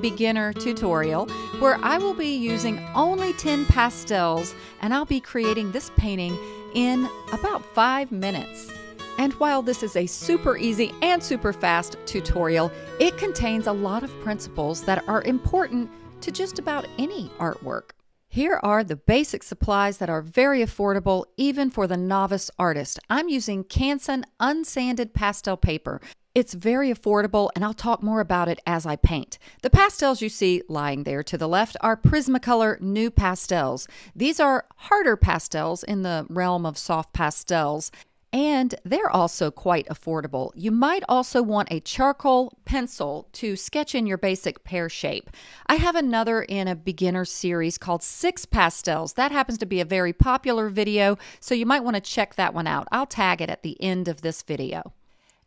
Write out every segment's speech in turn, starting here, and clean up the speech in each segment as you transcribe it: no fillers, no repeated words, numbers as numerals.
beginner tutorial where I will be using only 10 pastels, and I'll be creating this painting in about 5 minutes. And while this is a super easy and super fast tutorial, it contains a lot of principles that are important to just about any artwork. Here are the basic supplies that are very affordable even for the novice artist. I'm using Canson unsanded pastel paper. It's very affordable, and I'll talk more about it as I paint. The pastels you see lying there to the left are Prismacolor New Pastels. These are harder pastels in the realm of soft pastels, and they're also quite affordable. You might also want a charcoal pencil to sketch in your basic pear shape. I have another in a beginner series called 6 Pastels. That happens to be a very popular video, so you might want to check that one out. I'll tag it at the end of this video.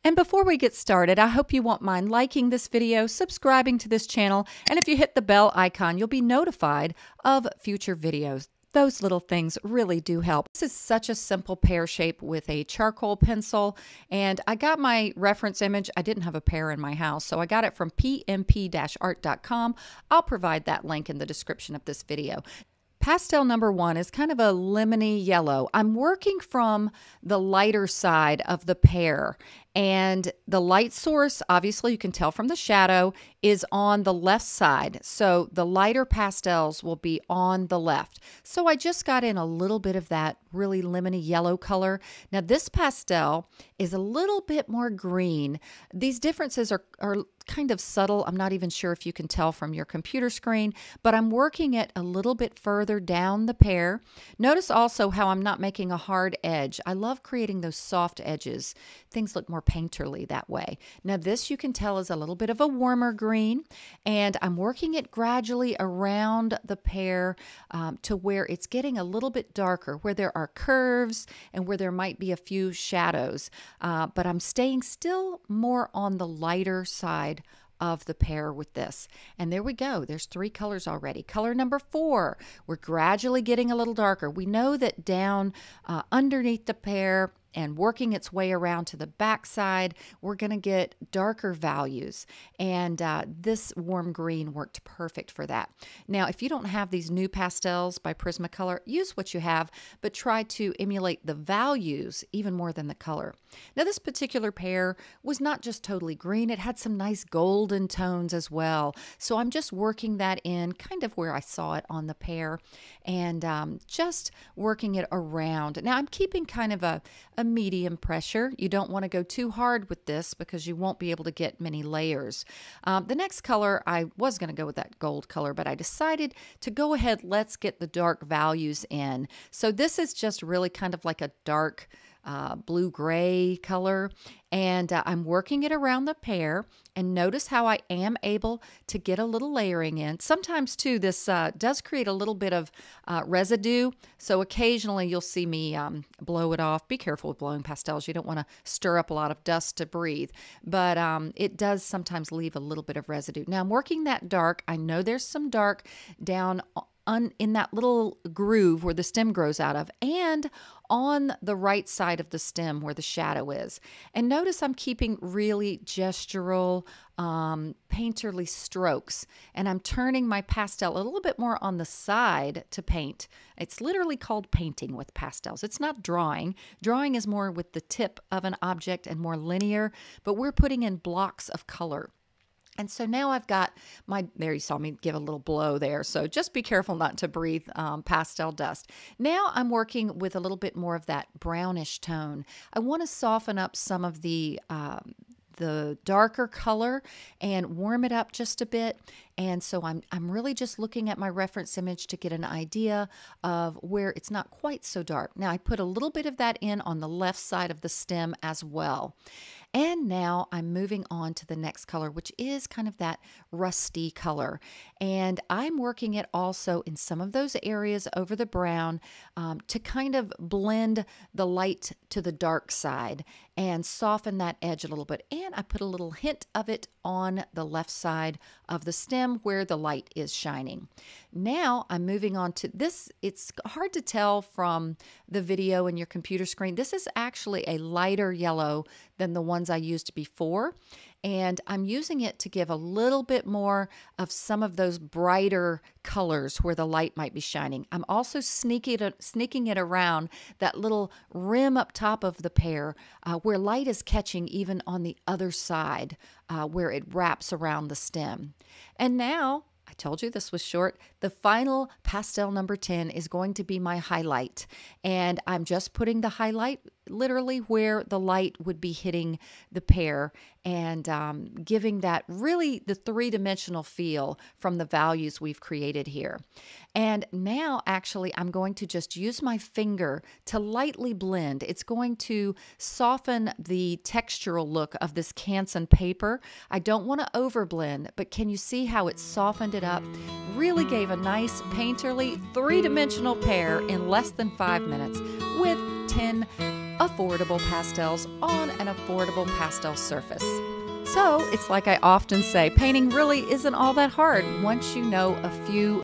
And before we get started, I hope you won't mind liking this video, subscribing to this channel, and if you hit the bell icon, you'll be notified of future videos. Those little things really do help. This is such a simple pear shape with a charcoal pencil, and I got my reference image. I didn't have a pear in my house, so I got it from pmp-art.com. I'll provide that link in the description of this video. Pastel number 1 is kind of a lemony yellow. I'm working from the lighter side of the pear, and the light source, obviously you can tell from the shadow, is on the left side. So the lighter pastels will be on the left. So I just got in a little bit of that really lemony yellow color. Now this pastel is a little bit more green. These differences are kind of subtle. I'm not even sure if you can tell from your computer screen, but I'm working it a little bit further down the pear. Notice also how I'm not making a hard edge. I love creating those soft edges. Things look more painterly that way. Now this you can tell is a little bit of a warmer green, and I'm working it gradually around the pear to where it's getting a little bit darker, where there are curves and where there might be a few shadows, but I'm staying still more on the lighter side of the pear with this. And there we go. There's 3 colors already. Color number 4, we're gradually getting a little darker. We know that down underneath the pear and working its way around to the back side, we're going to get darker values. And this warm green worked perfect for that. Now, if you don't have these new pastels by Prismacolor, use what you have, but try to emulate the values even more than the color. Now, this particular pear was not just totally green. It had some nice golden tones as well. So I'm just working that in kind of where I saw it on the pear, and just working it around. Now, I'm keeping kind of a medium pressure. You don't want to go too hard with this because you won't be able to get many layers. The next color, I was going to go with that gold color, but I decided to go ahead, let's get the dark values in. So this is just really kind of like a dark blue-gray color, and I'm working it around the pear, and notice how I am able to get a little layering in. Sometimes too this does create a little bit of residue, so occasionally you'll see me blow it off. Be careful with blowing pastels. You don't want to stir up a lot of dust to breathe, but it does sometimes leave a little bit of residue. Now I'm working that dark. I know there's some dark down in that little groove where the stem grows out of, and on the right side of the stem where the shadow is. And notice I'm keeping really gestural, painterly strokes, and I'm turning my pastel a little bit more on the side to paint. It's literally called painting with pastels. It's not drawing. Drawing is more with the tip of an object and more linear, but we're putting in blocks of color. And so now I've got there you saw me give a little blow there. So just be careful not to breathe pastel dust. Now I'm working with a little bit more of that brownish tone. I want to soften up some of the darker color and warm it up just a bit. And so I'm really just looking at my reference image to get an idea of where it's not quite so dark. Now I put a little bit of that in on the left side of the stem as well. And now I'm moving on to the next color, which is kind of that rusty color. And I'm working it also in some of those areas over the brown to kind of blend the light to the dark side and soften that edge a little bit. And I put a little hint of it on the left side of the stem where the light is shining. Now I'm moving on to this. It's hard to tell from the video in your computer screen. This is actually a lighter yellow than the one ones I used before, and I'm using it to give a little bit more of some of those brighter colors where the light might be shining. I'm also sneaking it around that little rim up top of the pear where light is catching even on the other side where it wraps around the stem. And now, I told you this was short. The final pastel number 10 is going to be my highlight. And I'm just putting the highlight literally where the light would be hitting the pear and giving that really the three-dimensional feel from the values we've created here. And now actually I'm going to just use my finger to lightly blend. It's going to soften the textural look of this Canson paper. I don't want to overblend, but can you see how it softened it up? Really gave a nice painterly three-dimensional pear in less than 5 minutes with 10 affordable pastels on an affordable pastel surface. So it's like I often say, painting really isn't all that hard once you know a few